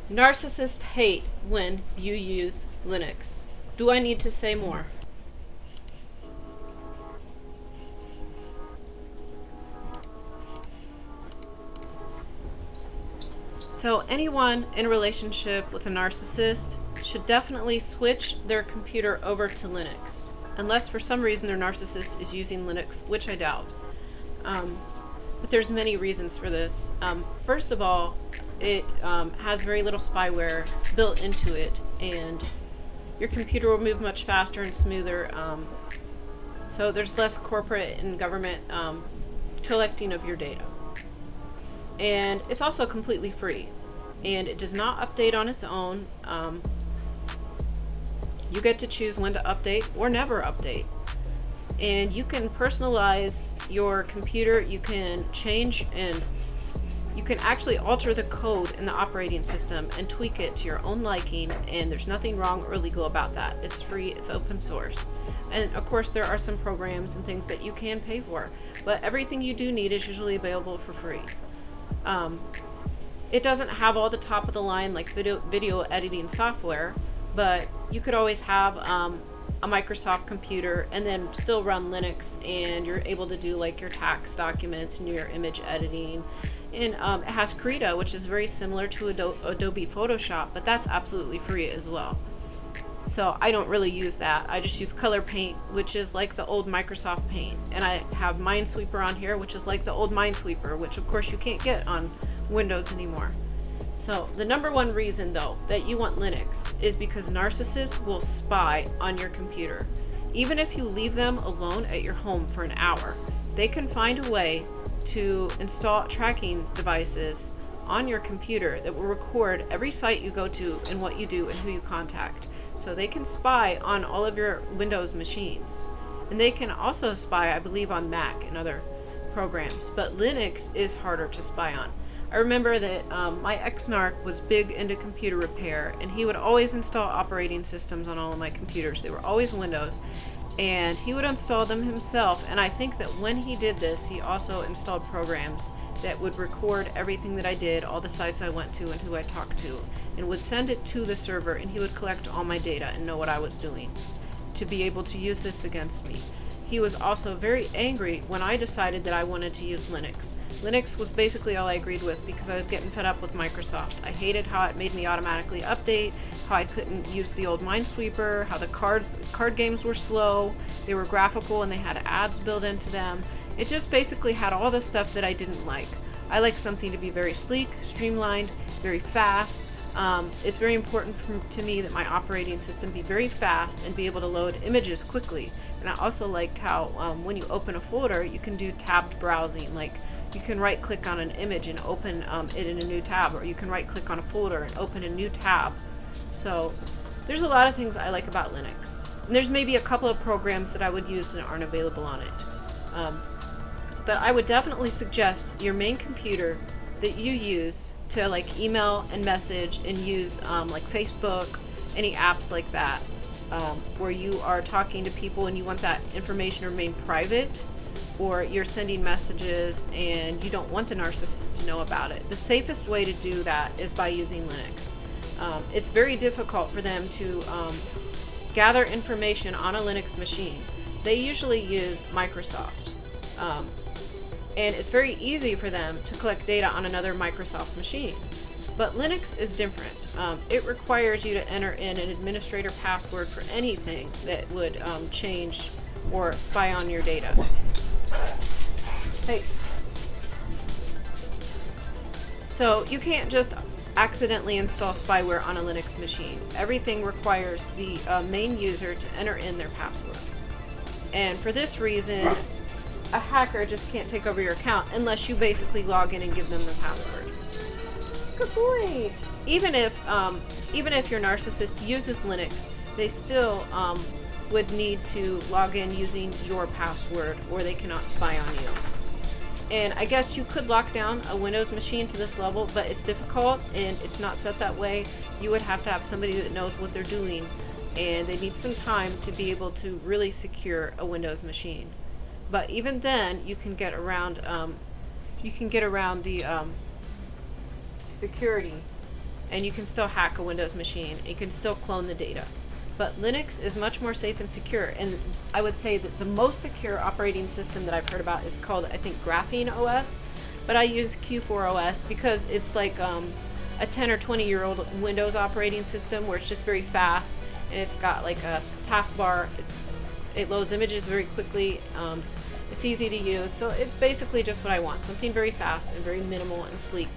Narcissists hate when you use Linux. Do I need to say more? So anyone in a relationship with a narcissist should definitely switch their computer over to Linux. Unless for some reason their narcissist is using Linux, which I doubt. But there's many reasons for this. First of all, it has very little spyware built into it, and your computer will move much faster and smoother. So there's less corporate and government collecting of your data. And it's also completely free, and it does not update on its own. You get to choose when to update or never update, and you can personalize your computer. You can change, and you can actually alter the code in the operating system and tweak it to your own liking, and there's nothing wrong or illegal about that. It's free, it's open source. And of course there are some programs and things that you can pay for, but everything you do need is usually available for free. It doesn't have all the top of the line like video editing software, but you could always have a Microsoft computer and then still run Linux, and you're able to do like your tax documents and your image editing. And it has Krita, which is very similar to Adobe Photoshop, but that's absolutely free as well. So I don't really use that. I just use Color Paint, which is like the old Microsoft Paint. And I have Minesweeper on here, which is like the old Minesweeper, which of course you can't get on Windows anymore. So the number one reason though that you want Linux is because narcissists will spy on your computer. Even if you leave them alone at your home for an hour, they can find a way to install tracking devices on your computer that will record every site you go to and what you do and who you contact. So they can spy on all of your Windows machines. And they can also spy, I believe, on Mac and other programs. But Linux is harder to spy on. I remember that my ex-NARC was big into computer repair, and he would always install operating systems on all of my computers. They were always Windows. And he would install them himself, and I think that when he did this, he also installed programs that would record everything that I did, all the sites I went to and who I talked to, and would send it to the server, and he would collect all my data and know what I was doing to be able to use this against me. He was also very angry when I decided that I wanted to use Linux. Linux was basically all I agreed with because I was getting fed up with Microsoft. I hated how it made me automatically update, how I couldn't use the old Minesweeper, how the card games were slow, they were graphical and they had ads built into them. It just basically had all the stuff that I didn't like. I like something to be very sleek, streamlined, very fast. It's very important to me that my operating system be very fast and be able to load images quickly. And I also liked how when you open a folder, you can do tabbed browsing. Like you can right click on an image and open it in a new tab, or you can right click on a folder and open a new tab. So there's a lot of things I like about Linux. And there's maybe a couple of programs that I would use that aren't available on it. But I would definitely suggest your main computer that you use to like email and message and use like Facebook, any apps like that, where you are talking to people and you want that information to remain private, or you're sending messages and you don't want the narcissist to know about it. The safest way to do that is by using Linux. It's very difficult for them to gather information on a Linux machine. They usually use Microsoft. And it's very easy for them to collect data on another Microsoft machine. But Linux is different. It requires you to enter in an administrator password for anything that would change or spy on your data. Hey. So you can't just accidentally install spyware on a Linux machine. Everything requires the main user to enter in their password. And for this reason, a hacker just can't take over your account unless you basically log in and give them the password. Good boy. Even if your narcissist uses Linux, they still would need to log in using your password, or they cannot spy on you. And I guess you could lock down a Windows machine to this level, but it's difficult and it's not set that way. You would have to have somebody that knows what they're doing, and they need some time to be able to really secure a Windows machine. But even then, you can get around the security and you can still hack a Windows machine. You can still clone the data. But Linux is much more safe and secure, and I would say that the most secure operating system that I've heard about is called, I think, Graphene OS, but I use Q4 OS because it's like a 10 or 20-year-old Windows operating system where it's just very fast, and it's got like a taskbar. It loads images very quickly. It's easy to use, so it's basically just what I want, something very fast and very minimal and sleek.